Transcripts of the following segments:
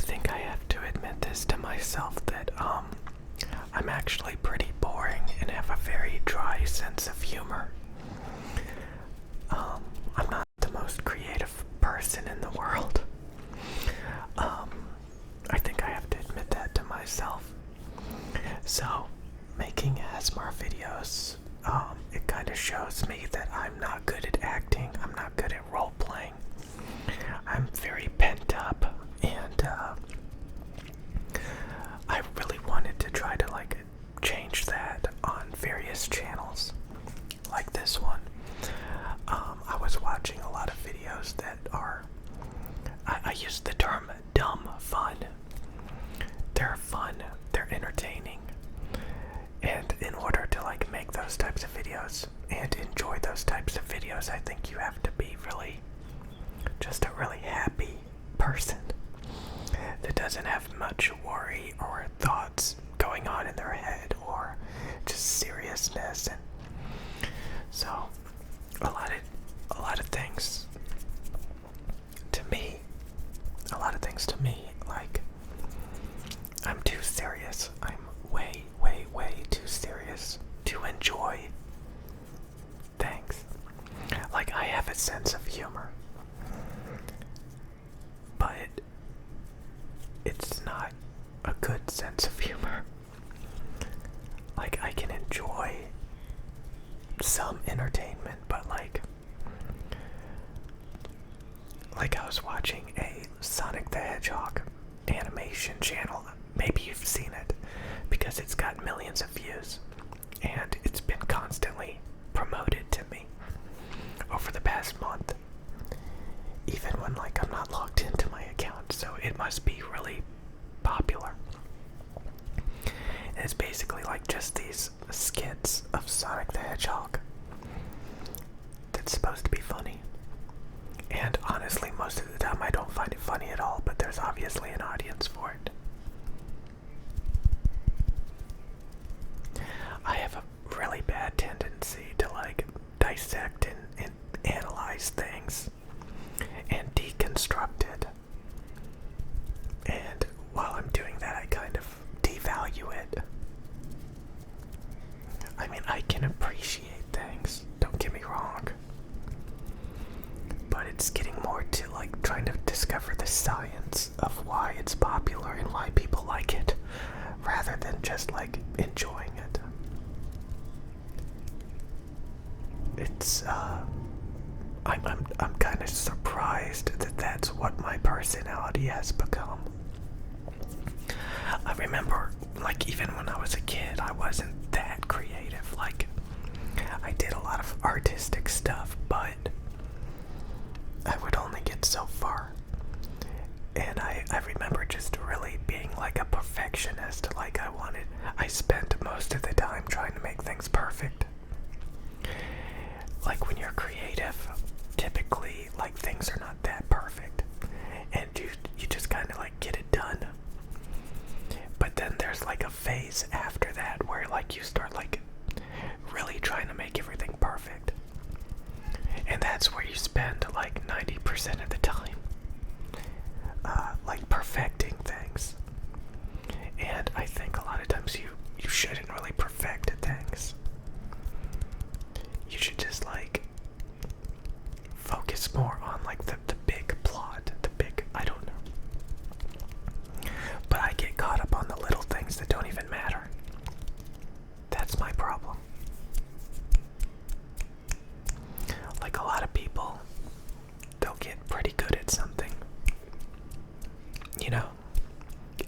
think I have to admit this to myself that I'm actually pretty boring and have a very dry sense of humor. I'm not the most creative person in the world. I think I have to admit that to myself. So, making ASMR videos, it kind of shows me that I'm not good at acting, I'm not good at role playing. I'm very pent up, and I really wanted to try to change that on various channels, like this one. I was watching a lot of videos that are, I use the term dumb fun. They're fun, they're entertaining, and in order to make those types of videos and enjoy those types of videos, I think you have to be just a really happy person that doesn't have much worry or thoughts going on in their head or just seriousness. And so a lot of things to me, I'm too serious. I'm way too serious to enjoy things. I have a sense of humor, but it's not a good sense of humor. I can enjoy some entertainment, but I was watching a Sonic the Hedgehog animation channel. Maybe you've seen it because it's got millions of views and it's been constantly promoted to me over the past month, even when I'm not logged into my account, so it must be really popular. And it's basically just these skits of Sonic the Hedgehog that's supposed to be funny. And honestly, most of the time I don't find it funny at all, but there's obviously an audience for it. I have a really bad tendency to dissect and analyze things and deconstruct it. And while I'm doing that, I kind of devalue it. I mean, I can appreciate things, don't get me wrong, but it's getting more to trying to discover the science of why it's popular and why people like it, rather than just enjoying it. It's I'm kind of surprised that that's what my personality has become. I remember even when I was a kid, I wasn't that creative. I did a lot of artistic stuff, but I would only get so far. And I remember just really being a perfectionist. I spent most of the time trying to make things perfect. When you're creative, typically things are not that perfect, and you just kind of get it done. But then there's a phase after that where you start really trying to make everything perfect, and that's where you spend 90% of the time perfecting things. And I think a lot of times you shouldn't really perfect things. You should just focus more on the big plot, I don't know. But I get caught up on the little things that don't even matter. That's my problem. A lot of people, they'll get pretty good at something,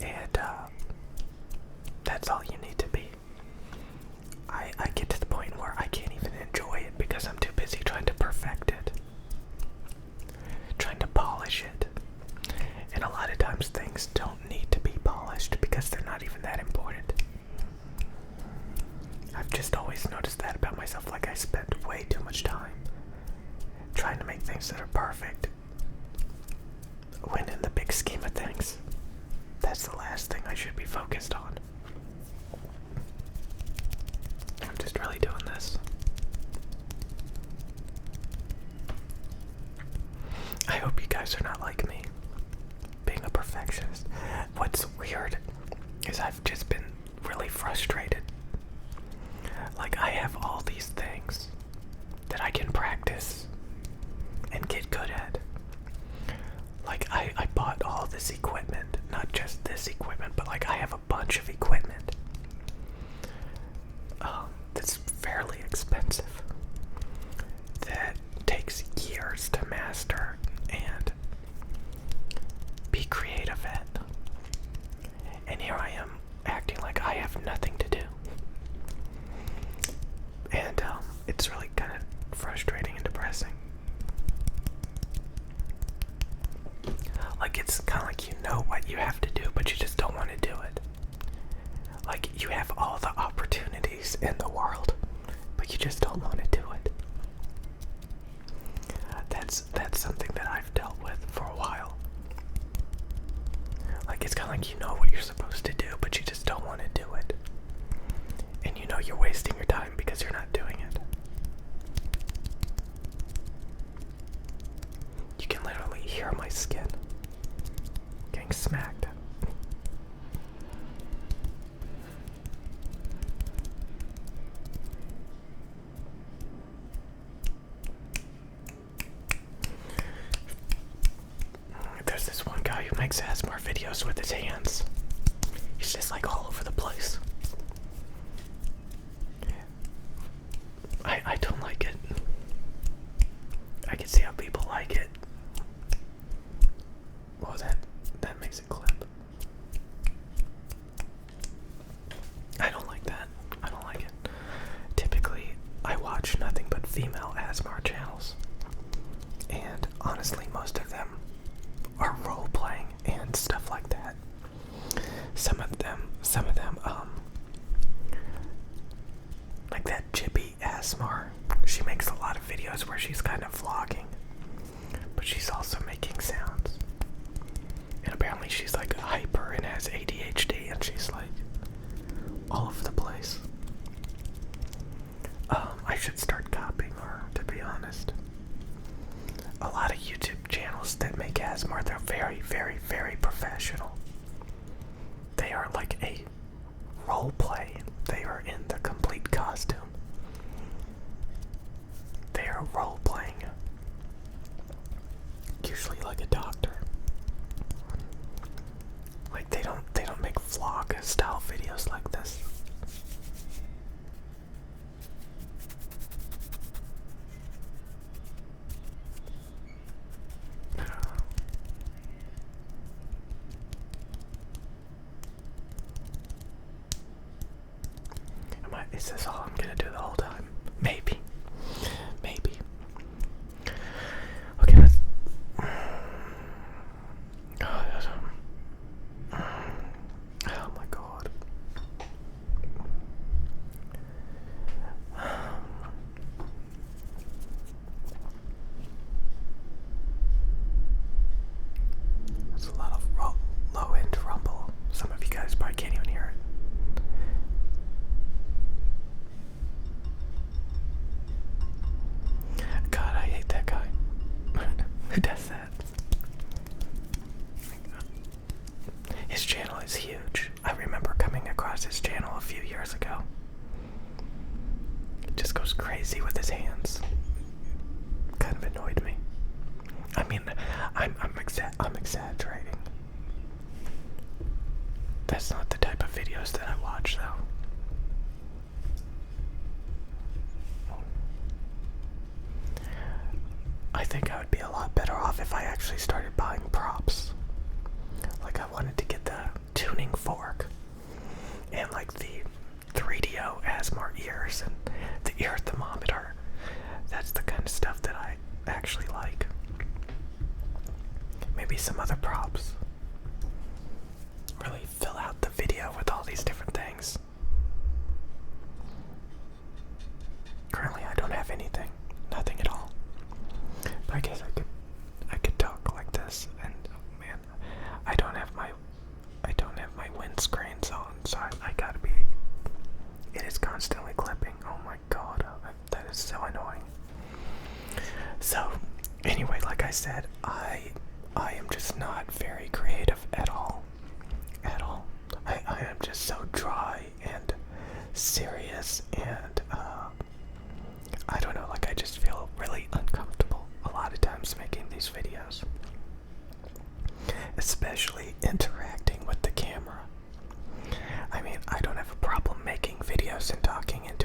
and that's all you need to be. I get to the point where I can't even enjoy it because I'm too busy trying to perfect it, trying to polish it. And a lot of times things don't need to be polished because they're not even that important. I've just always noticed that about myself. I spend way too much time trying to make things that are perfect, when in the big scheme of things, that's the last thing I should be focused on. I'm just really doing this. I hope you guys are not like me, being a perfectionist. that's fairly expensive, that takes years to master and be creative at. And here I am acting like I have nothing to do. And it's really kind of frustrating and depressing. Like, it's kind of like you know what you have to do, but you just don't want to do it. Like, you have all the opportunities in the world, but you just don't want to do it. That's something that I've dealt with for a while. Like, it's kind of like you know what you're supposed to do, but you just don't want to do it. And you know you're wasting your time because you're not doing it. You can literally hear my skin getting smacked. There's this one guy who makes ASMR videos with his hands. He's just like all over the place. I don't like it. I can see how people like it. Well, that makes it clip. I don't like that. I don't like it. Typically, I watch nothing but female ASMR channels. And honestly, most of them are role playing and stuff like that. Some of them, like that Chippy ASMR. She makes a lot of videos where she's kind of vlogging, but she's also making sounds. And apparently she's like hyper and has ADHD, and she's like all over the place. I should start copying her, to be honest. A lot of YouTube channels that make ASMR, they're very, very, very professional. They are like a role play. They are in the complete costume. They are role playing. Usually like a doctor. Like they don't make vlog style videos like this. Is this all I'm gonna do the whole time? Maybe. Okay, let's. Oh my god. That's a lot of low-end rumble. Some of you guys probably can't even hear it. God, I hate that guy. Who does that? His channel is huge. I remember coming across his channel a few years ago. He just goes crazy with his hands. Kind of annoyed me. I mean, I'm exaggerating. That's not the type of videos that I watch, though. I think I would be a lot better off if I actually started buying props. Like, I wanted to get the tuning fork and like the 3DO ASMR ears and the ear thermometer. That's the kind of stuff that I actually like. Maybe some other props. Really fill out the video with all these different things. Currently I don't have anything. Nothing at all. But I guess I could talk like this, and oh man, I don't have my windscreens on, so I gotta be. It is constantly clipping. Oh my god, that is so annoying. So anyway, like I said, I am just not very creative at all. I am just so dry and serious, and I don't know, like I just feel really uncomfortable a lot of times making these videos, especially interacting with the camera. I mean, I don't have a problem making videos and talking into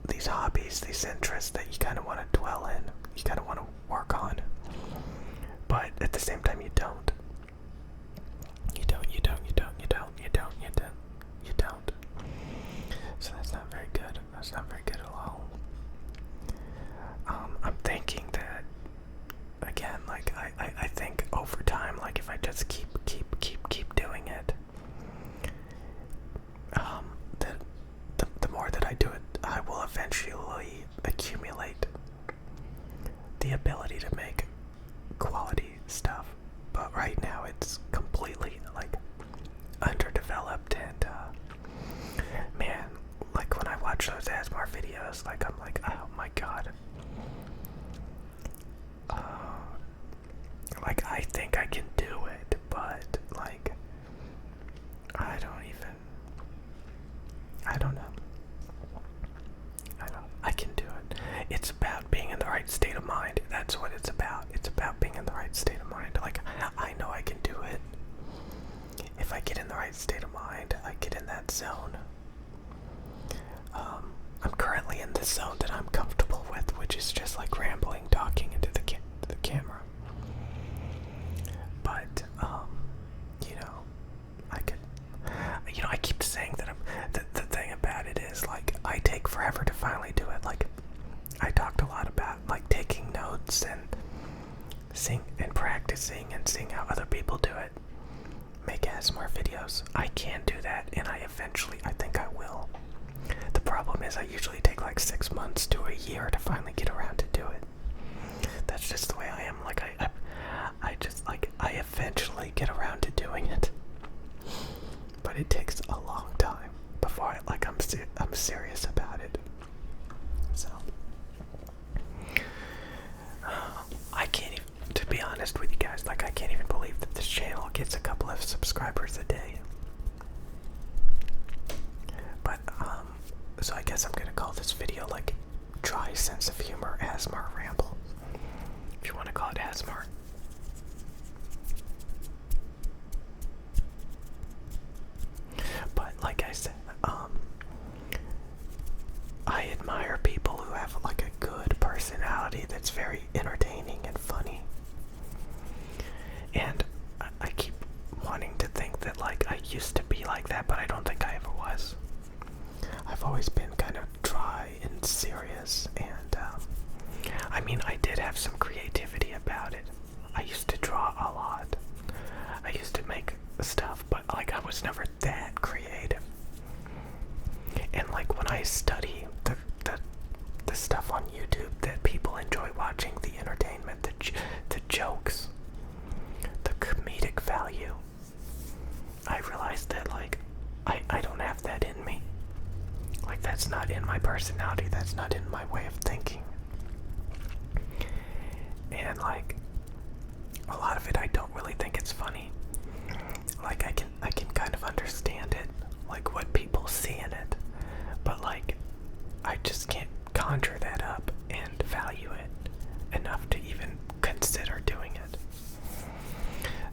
these hobbies, these interests that you kind of want to dwell in, you kind of want to work on, but at the same time you don't. You don't. So that's not very good. That's not very good at all. I'm thinking that, again, like, I think over time, like, if I just keep doing it, the more that I do it, I will eventually accumulate the ability to make quality stuff. But right now it's completely, like, underdeveloped, and man, like, when I watch those ASMR videos, like, I'm like, oh my god. Like, I think I can do it, but, like, I don't know. I can do it. It's about being in the right state of mind. That's what it's about. It's about being in the right state of mind. Like, I know I can do it. If I get in the right state of mind, I get in that zone. I'm currently in the zone that I'm comfortable with, which is just like rambling, talking into the camera. But, I keep saying that the thing about it is, like, I take forever to finally do it. Like, I talked a lot about, like, taking notes and practicing and seeing how other people do it. Make ASMR videos. I can do that, and I think I will. The problem is I usually take like 6 months to a year to finally get around to do it. That's just the way I am. Like, I eventually get around to doing it, but it takes a long time before I'm serious about it. So I can't even, to be honest with you guys, like, I can't even believe that this channel gets a couple of subscribers a day. But so I guess I'm gonna call this video, like, Dry Sense of Humor ASMR Ramble, if you want to call it ASMR. But like I said, I admire people who have, like, a good personality that's very entertaining and funny. And I keep wanting to think that, like, I used to be like that, but I don't think I ever was. I've always been kind of dry and serious, and I mean, I did have some creativity about it. I used to draw a lot. I used to make stuff, but, like, I was never that creative. And, like, when I study the stuff on YouTube that people enjoy watching, the entertainment, the jokes, the comedic value, I realized that, like, I don't have that in me. Like, that's not in my personality, that's not in my way of thinking. And, like, a lot of it, I don't really think it's funny. Like, I can kind of understand it, like, what people see in it, but, like, I just can't conjure that up and value it enough to even consider doing it.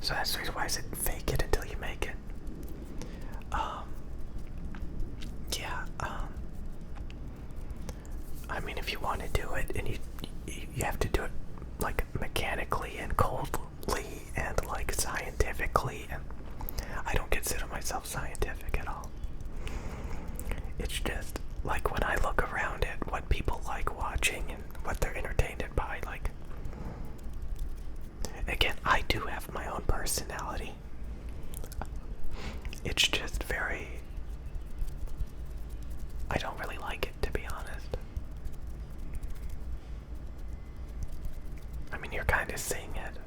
So that's the reason why I said fake it until you make it. I mean, if you want to do it, and you have to do it, like, mechanically and coldly and, like, scientifically, and I don't consider myself scientific at all. It's just, like, when I look around at what people like watching and what they're entertained by, like, again, I do have my own personality. It's just very, I don't really like it, to be honest. I mean, you're kind of seeing it.